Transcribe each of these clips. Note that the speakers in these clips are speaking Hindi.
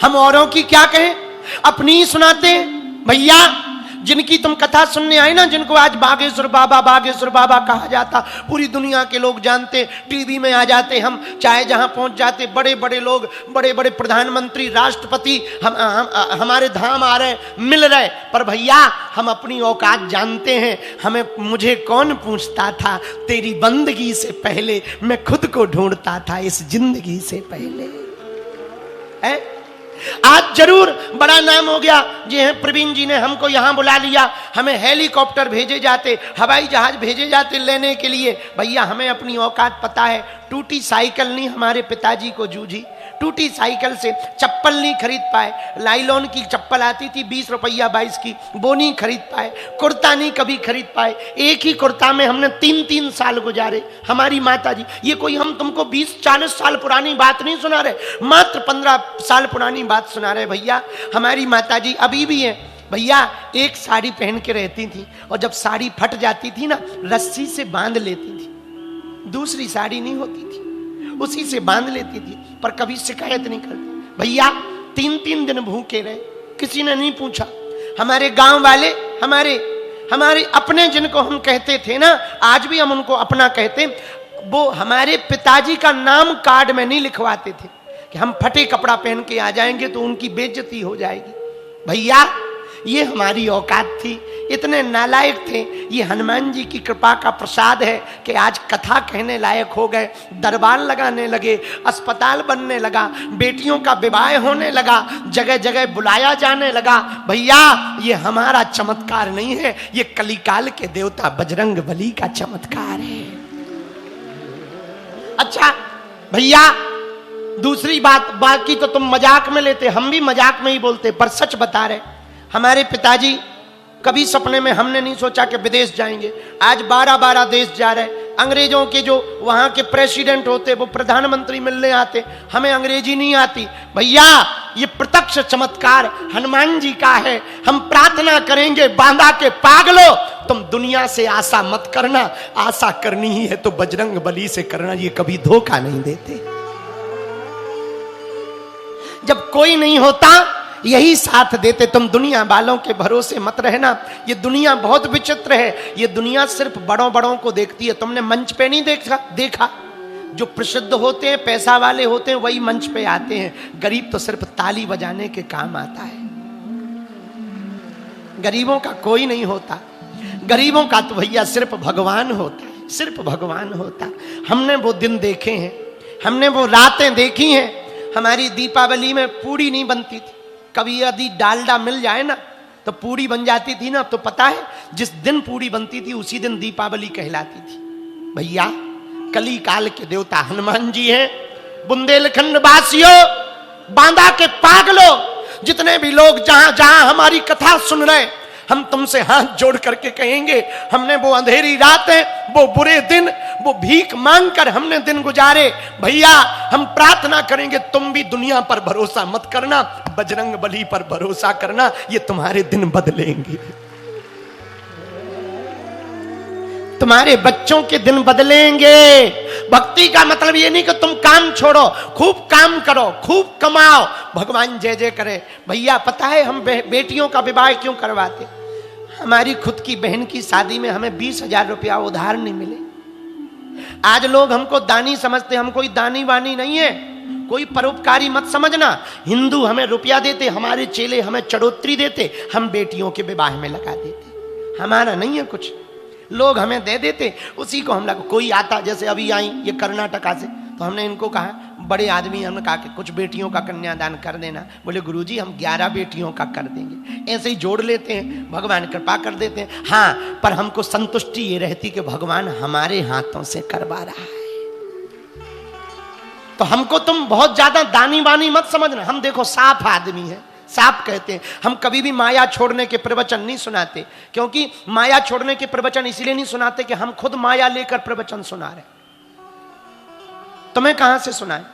हम औरों की क्या कहें, अपनी ही सुनाते हैं। भैया जिनकी तुम कथा सुनने आए ना, जिनको आज बागेश्वर बाबा कहा जाता, पूरी दुनिया के लोग जानते, टीवी में आ जाते, हम चाहे जहां पहुंच जाते, बड़े बड़े लोग, बड़े बड़े प्रधानमंत्री, राष्ट्रपति हमारे धाम आ रहे, मिल रहे। पर भैया हम अपनी औकात जानते हैं। मुझे कौन पूछता था, तेरी बंदगी से पहले मैं खुद को ढूंढता था इस जिंदगी से पहले। है आज जरूर बड़ा नाम हो गया जी हैं, प्रवीण जी ने हमको यहां बुला लिया, हमें हेलीकॉप्टर भेजे जाते, हवाई जहाज भेजे जाते लेने के लिए। भैया हमें अपनी औकात पता है। टूटी साइकिल नहीं हमारे पिताजी को जूझी, टूटी साइकिल से चप्पल नहीं खरीद पाए, लाइलॉन की चप्पल आती थी 20 रुपया 22 की, वो नहीं खरीद पाए, कुर्ता नहीं कभी खरीद पाए। एक ही कुर्ता में हमने 3-3 साल गुजारे। हमारी माता जी, ये कोई हम तुमको 20-40 साल पुरानी बात नहीं सुना रहे, मात्र 15 साल पुरानी बात सुना रहे। भैया हमारी माता जी अभी भी है भैया, एक साड़ी पहन के रहती थी और जब साड़ी फट जाती थी ना, रस्सी से बांध लेती थी, दूसरी साड़ी नहीं होती थी, उसी से बांध लेती थी, पर कभी शिकायत नहीं करती। भैया 3-3 दिन भूखे रहे, किसी ने नहीं पूछा। हमारे गांव वाले, हमारे अपने जिनको हम कहते थे ना, आज भी हम उनको अपना कहते, वो हमारे पिताजी का नाम कार्ड में नहीं लिखवाते थे कि हम फटे कपड़ा पहन के आ जाएंगे तो उनकी बेइज्जती हो जाएगी। भैया ये हमारी औकात थी, इतने नालायक थे। ये हनुमान जी की कृपा का प्रसाद है कि आज कथा कहने लायक हो गए, दरबार लगाने लगे, अस्पताल बनने लगा, बेटियों का विवाह होने लगा, जगह जगह बुलाया जाने लगा। भैया ये हमारा चमत्कार नहीं है, ये कलिकाल के देवता बजरंग बली का चमत्कार है। अच्छा भैया दूसरी बात, बाकी तो तुम मजाक में लेते, हम भी मजाक में ही बोलते, पर सच बता रहे। हमारे पिताजी कभी सपने में हमने नहीं सोचा कि विदेश जाएंगे। आज 12-12 देश जा रहे। अंग्रेजों के जो वहां के प्रेसिडेंट होते, वो प्रधानमंत्री मिलने आते, हमें अंग्रेजी नहीं आती। भैया ये प्रत्यक्ष चमत्कार हनुमान जी का है। हम प्रार्थना करेंगे, बांधा के पागलो तुम दुनिया से आशा मत करना, आशा करनी ही है तो बजरंग बली से करना, ये कभी धोखा नहीं देते। जब कोई नहीं होता यही साथ देते। तुम दुनिया वालों के भरोसे मत रहना, ये दुनिया बहुत विचित्र है। ये दुनिया सिर्फ बड़ों बड़ों को देखती है। तुमने मंच पे नहीं देखा जो प्रसिद्ध होते हैं, पैसा वाले होते हैं, वही मंच पे आते हैं। गरीब तो सिर्फ ताली बजाने के काम आता है। गरीबों का कोई नहीं होता, गरीबों का तो भैया सिर्फ भगवान होता है, सिर्फ भगवान होता। हमने वो दिन देखे हैं, हमने वो रातें देखी हैं। हमारी दीपावली में पूड़ी नहीं बनती थी, कभी यदि डालडा मिल जाए ना तो पूड़ी बन जाती थी ना। तो पता है जिस दिन पूड़ी बनती थी उसी दिन दीपावली कहलाती थी। भैया कली काल के देवता हनुमान जी हैं। बुंदेलखंड वासियों, बांदा के पागलों, जितने भी लोग जहां जहां हमारी कथा सुन रहे, हम तुमसे हाथ जोड़ करके कहेंगे, हमने वो अंधेरी रातें, वो बुरे दिन, वो भीख मांगकर हमने दिन गुजारे। भैया हम प्रार्थना करेंगे तुम भी दुनिया पर भरोसा मत करना, बजरंग बली पर भरोसा करना, ये तुम्हारे दिन बदलेंगे, तुम्हारे बच्चों के दिन बदलेंगे। भक्ति का मतलब ये नहीं कि तुम काम छोड़ो, खूब काम करो, खूब कमाओ, भगवान जय जय करे। भैया पता है हम बेटियों का विवाह क्यों करवाते? हमारी खुद की बहन की शादी में हमें 20,000 रुपया उधार नहीं मिले। आज लोग हमको दानी समझते, हम कोई दानी वानी नहीं है, कोई परोपकारी मत समझना। हिंदू हमें रुपया देते, हमारे चेले हमें चढ़ोतरी देते, हम बेटियों के विवाह में लगा देते। हमारा नहीं है कुछ, लोग हमें दे देते, उसी को हम लगा। कोई आता, जैसे अभी आई ये कर्नाटका से, तो हमने इनको कहा, बड़े आदमी, हमने कहा कि कुछ बेटियों का कन्यादान कर देना। बोले गुरुजी हम 11 बेटियों का कर देंगे। ऐसे ही जोड़ लेते हैं, भगवान कृपा कर देते हैं। हाँ, पर हमको संतुष्टि ये रहती कि भगवान हमारे हाथों से करवा रहा है। तो हमको तुम बहुत ज्यादा दानी वानी मत समझना। हम देखो साफ आदमी है, साफ कहते हैं। हम कभी भी माया छोड़ने के प्रवचन नहीं सुनाते, क्योंकि माया छोड़ने के प्रवचन इसलिए नहीं सुनाते कि हम खुद माया लेकर प्रवचन सुना रहे। तुम्हें कहां से सुनाए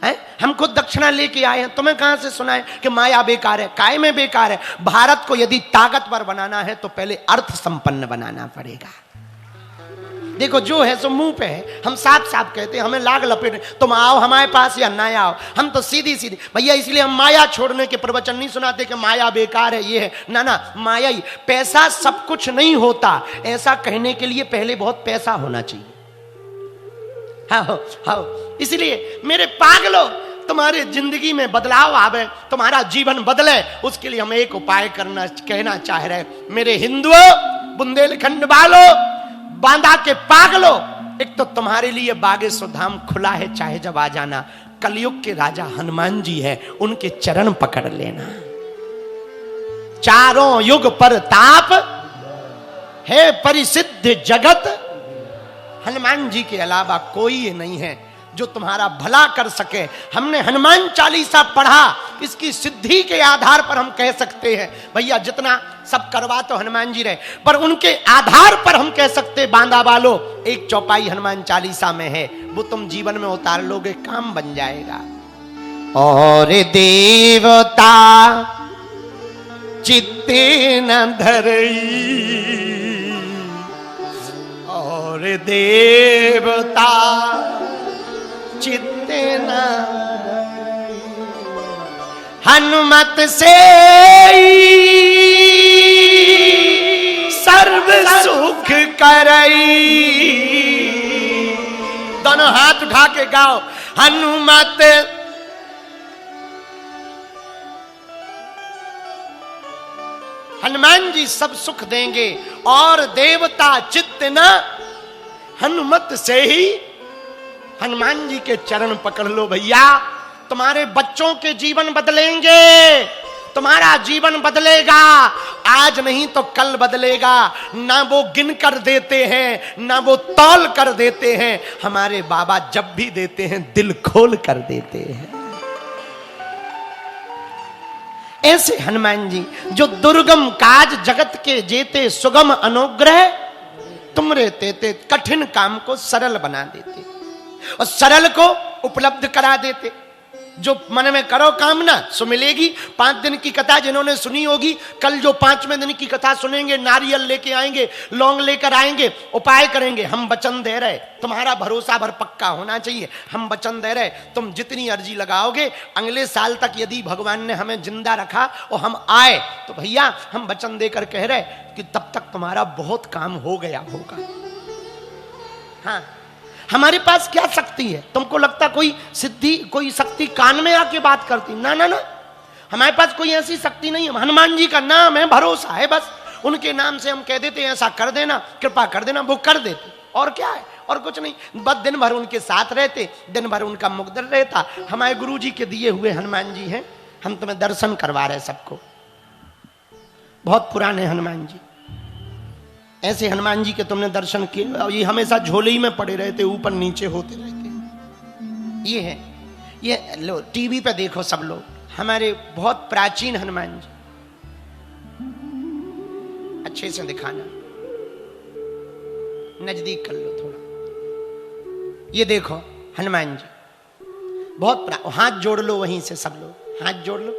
हैं? हम खुद दक्षिणा लेके आए हैं, तुम्हें कहां से सुनाए कि माया बेकार है? काय में बेकार है? भारत को यदि ताकतवर बनाना है तो पहले अर्थ संपन्न बनाना पड़ेगा। देखो जो है सो मुंह पे है, हम साफ साफ कहते हैं, हमें लाग लपेट, तुम आओ हमारे पास या ना आओ, हम तो सीधी सीधी भैया। इसलिए हम माया छोड़ने के प्रवचन नहीं सुनाते कि माया बेकार है, ये है ना ना, माया ही। पैसा सब कुछ नहीं होता, ऐसा कहने के लिए पहले बहुत पैसा होना चाहिए। हाँ, इसलिए मेरे पागलों, तुम्हारे जिंदगी में बदलाव आवे, तुम्हारा जीवन बदले, उसके लिए हम एक उपाय कहना चाह रहे। मेरे हिंदुओं, बुंदेलखंड वालों, बांदा के पागलो, एक तो तुम्हारे लिए बागेश्वर धाम खुला है, चाहे जब आ जाना। कलयुग के राजा हनुमान जी है, उनके चरण पकड़ लेना। चारों युग पर ताप है परिसिद्ध जगत, हनुमान जी के अलावा कोई नहीं है जो तुम्हारा भला कर सके। हमने हनुमान चालीसा पढ़ा, इसकी सिद्धि के आधार पर हम कह सकते हैं भैया जितना सब करवा तो हनुमान जी रहे, पर उनके आधार पर हम कह सकते बांदा वालों, एक चौपाई हनुमान चालीसा में है, वो तुम जीवन में उतार लोगे, काम बन जाएगा। और देवता चित्ते न धरई, और देवता चित्ते न, हनुमत से सर्व सुख करई। दोनों हाथ उठा के गाओ, हनुमत हनुमान जी सब सुख देंगे, और देवता चित्त न, हनुमत से ही। हनुमान जी के चरण पकड़ लो भैया, तुम्हारे बच्चों के जीवन बदलेंगे, तुम्हारा जीवन बदलेगा, आज नहीं तो कल बदलेगा। ना वो गिन कर देते हैं, ना वो तौल कर देते हैं, हमारे बाबा जब भी देते हैं दिल खोल कर देते हैं। ऐसे हनुमान जी जो दुर्गम काज जगत के जेते, सुगम अनुग्रह तुमरे तेते, कठिन काम को सरल बना देते और सरल को उपलब्ध करा देते। जो मन में करो कामना सो मिलेगी। 5 दिन की कथा जिन्होंने सुनी होगी, कल जो 5वें दिन की कथा सुनेंगे, नारियल लेके आएंगे, लौंग लेकर आएंगे, उपाय करेंगे। हम वचन दे रहे, तुम्हारा भरोसा भर पक्का होना चाहिए। हम वचन दे रहे, तुम जितनी अर्जी लगाओगे अगले साल तक यदि भगवान ने हमें जिंदा रखा और हम आए तो भैया हम वचन देकर कह रहे कि तब तक तुम्हारा बहुत काम हो गया होगा। हाँ, हमारे पास क्या शक्ति है? तुमको लगता कोई सिद्धि, कोई शक्ति कान में आके बात करती? ना ना ना, हमारे पास कोई ऐसी शक्ति नहीं है। हनुमान जी का नाम है, भरोसा है, बस उनके नाम से हम कह देते हैं ऐसा कर देना, कृपा कर देना, वो कर देते। और क्या है? और कुछ नहीं, बस दिन भर उनके साथ रहते, दिन भर उनका मुग्ध रहता। हमारे गुरु जी के दिए हुए हनुमान जी हैं, हम तुम्हें दर्शन करवा रहे सबको। बहुत पुराने हनुमान जी, ऐसे हनुमान जी के तुमने दर्शन किए, ये हमेशा झोले ही में पड़े रहते, ऊपर नीचे होते रहते। ये है, ये लो टीवी पे देखो सब लोग, हमारे बहुत प्राचीन हनुमान जी। अच्छे से दिखाना, नजदीक कर लो थोड़ा। ये देखो हनुमान जी, बहुत हाथ जोड़ लो वहीं से सब लोग, हाथ जोड़ लो।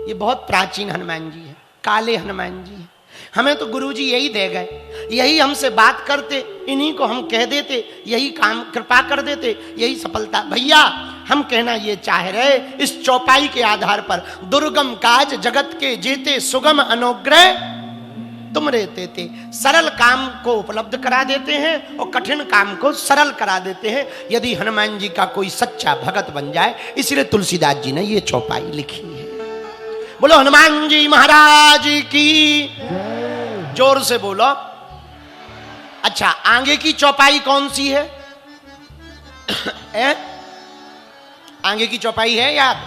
ये बहुत प्राचीन हनुमान जी है, काले हनुमान जी है। हमें तो गुरुजी यही दे गए, यही हमसे बात करते, इन्हीं को हम कह देते, यही काम कृपा कर देते, यही सफलता। भैया हम कहना ये चाह रहे, इस चौपाई के आधार पर, दुर्गम काज जगत के जेते, सुगम अनुग्रह तुम रहते थे। सरल काम को उपलब्ध करा देते हैं और कठिन काम को सरल करा देते हैं, यदि हनुमान जी का कोई सच्चा भगत बन जाए। इसलिए तुलसीदास जी ने ये चौपाई लिखी है। बोलो हनुमान जी महाराज की, जोर से बोलो। अच्छा, आगे की चौपाई कौन सी है? आगे की चौपाई है याद?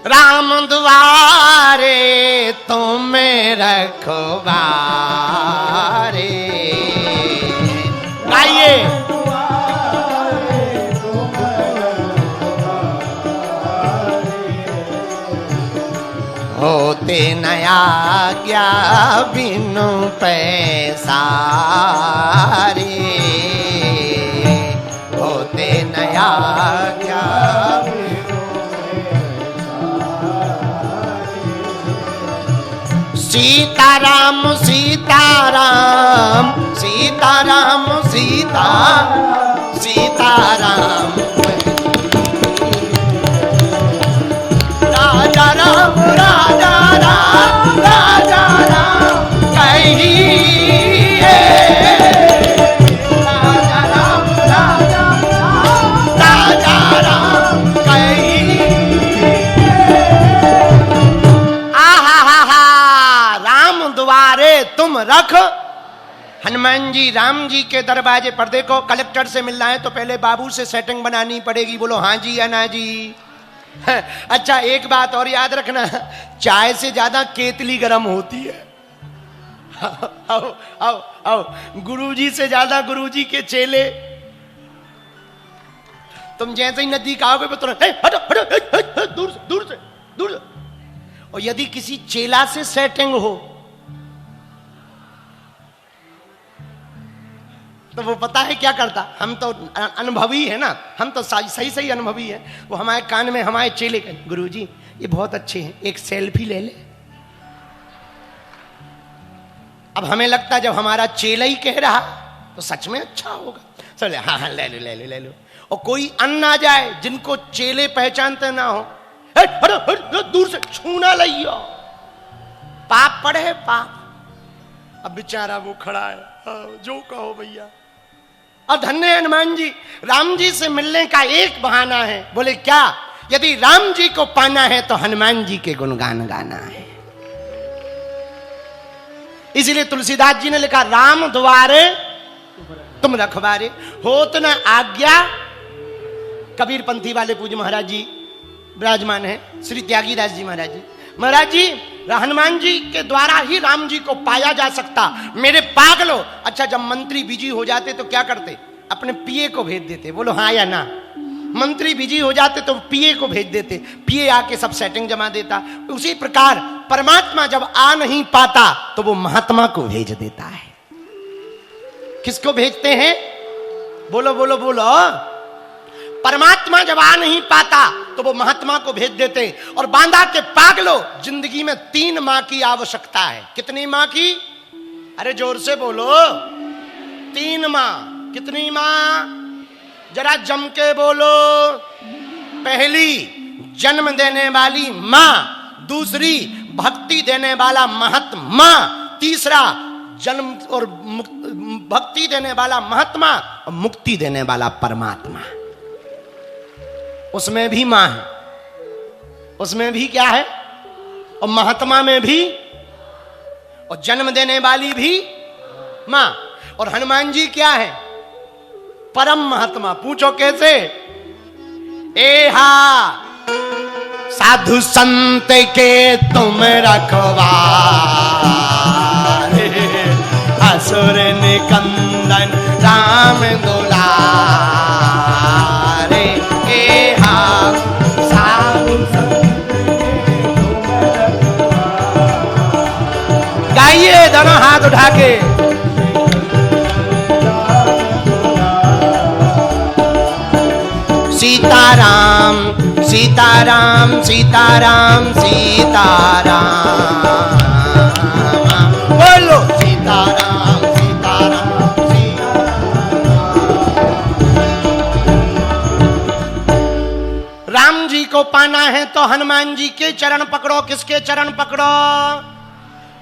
राम द्वारे तुम्हें रखवारे। गाइए। होते नया क्या बिनु पैसा रे, होते नया क्या सीताराम सीताराम सीताराम सीता सीताराम राजा राम राजा राम राजा राम कहिए राजा राम राजा राम राजा राम कहिए। आहा हा हा राम द्वारे तुम रख। हनुमान जी राम जी के दरवाजे पर देखो, कलेक्टर से मिलना है तो पहले बाबू से सेटिंग बनानी पड़ेगी। बोलो हाँ जी या ना जी। अच्छा एक बात और याद रखना, चाय से ज्यादा केतली गर्म होती है। आओ आओ आओ, गुरुजी से ज्यादा गुरुजी के चेले। तुम जैसे ही नजदीक आओगे तो तुरंत हटो हटो दूर से दूर से दूर से। और यदि किसी चेला से सेटिंग हो तो वो पता है क्या करता, हम तो अनुभवी है ना, हम तो सही सही अनुभवी है। वो हमारे कान में हमारे चेले के, गुरुजी ये बहुत अच्छे हैं, एक सेल्फी ले ले। अब हमें लगता जब हमारा चेला ही कह रहा तो सच में अच्छा होगा, चले हाँ हाँ ले लो ले लो ले लो। और कोई अन्न आ जाए जिनको चेले पहचानते ना हो, दूर से छूना लियो, पाप पड़े पाप। अब बेचारा वो खड़ा है, जो कहो भैया। और धन्य हनुमान जी, राम जी से मिलने का एक बहाना है। बोले क्या? यदि राम जी को पाना है तो हनुमान जी के गुणगान गाना है। इसीलिए तुलसीदास जी ने लिखा, राम द्वारे तुम रखवारे होत न आज्ञा। कबीर पंथी वाले पूज्य महाराज जी विराजमान है, श्री त्यागीदास जी महाराज जी। महाराज जी, हनुमान जी के द्वारा ही राम जी को पाया जा सकता। मेरे पागलो, अच्छा जब मंत्री बिजी हो जाते तो क्या करते? अपने पीए को भेज देते। बोलो हाँ या ना। मंत्री बिजी हो जाते तो पीए को भेज देते, पीए आके सब सेटिंग जमा देता। उसी प्रकार परमात्मा जब आ नहीं पाता तो वो महात्मा को भेज देता है। किसको भेजते हैं? बोलो बोलो बोलो। परमात्मा जब आ नहीं पाता तो वो महात्मा को भेज देते। और बांधा के पागलो, जिंदगी में 3 माँ की आवश्यकता है। कितनी माँ की? अरे जोर से बोलो। 3 माँ। कितनी माँ? जरा जम के बोलो। पहली जन्म देने वाली माँ, दूसरी भक्ति देने वाला महात्मा, तीसरा जन्म और भक्ति देने वाला महात्मा और मुक्ति देने वाला परमात्मा। उसमें भी मां है, उसमें भी क्या है? और महात्मा में भी, और जन्म देने वाली भी मां। और हनुमान जी क्या है? परम महात्मा। पूछो कैसे? एहा साधु संत के तुम रखवारे, असुर निकंदन राम दुलारे। एहा साधु संत के तुम रखवारे। गाइए दोनों हाथ उठा के। सीताराम सीताराम सीताराम सीताराम, बोलो सीताराम सीताराम सीताराम। राम जी को पाना है तो हनुमान जी के चरण पकड़ो। किसके चरण पकड़ो?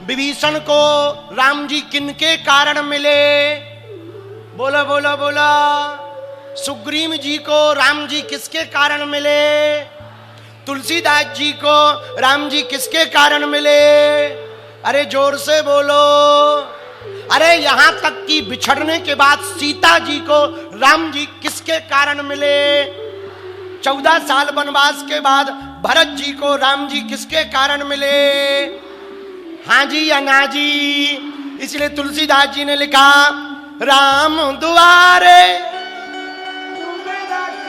विभीषण को राम जी किनके कारण मिले? बोलो बोलो बोलो। सुग्रीव जी को राम जी किसके कारण मिले? तुलसीदास जी को राम जी किसके कारण मिले? अरे जोर से बोलो। अरे यहां तक कि बिछड़ने के बाद सीता जी को राम जी किसके कारण मिले? 14 साल वनवास के बाद भरत जी को राम जी किसके कारण मिले? हाँ जी या ना जी? इसलिए तुलसीदास जी ने लिखा, राम दुआरे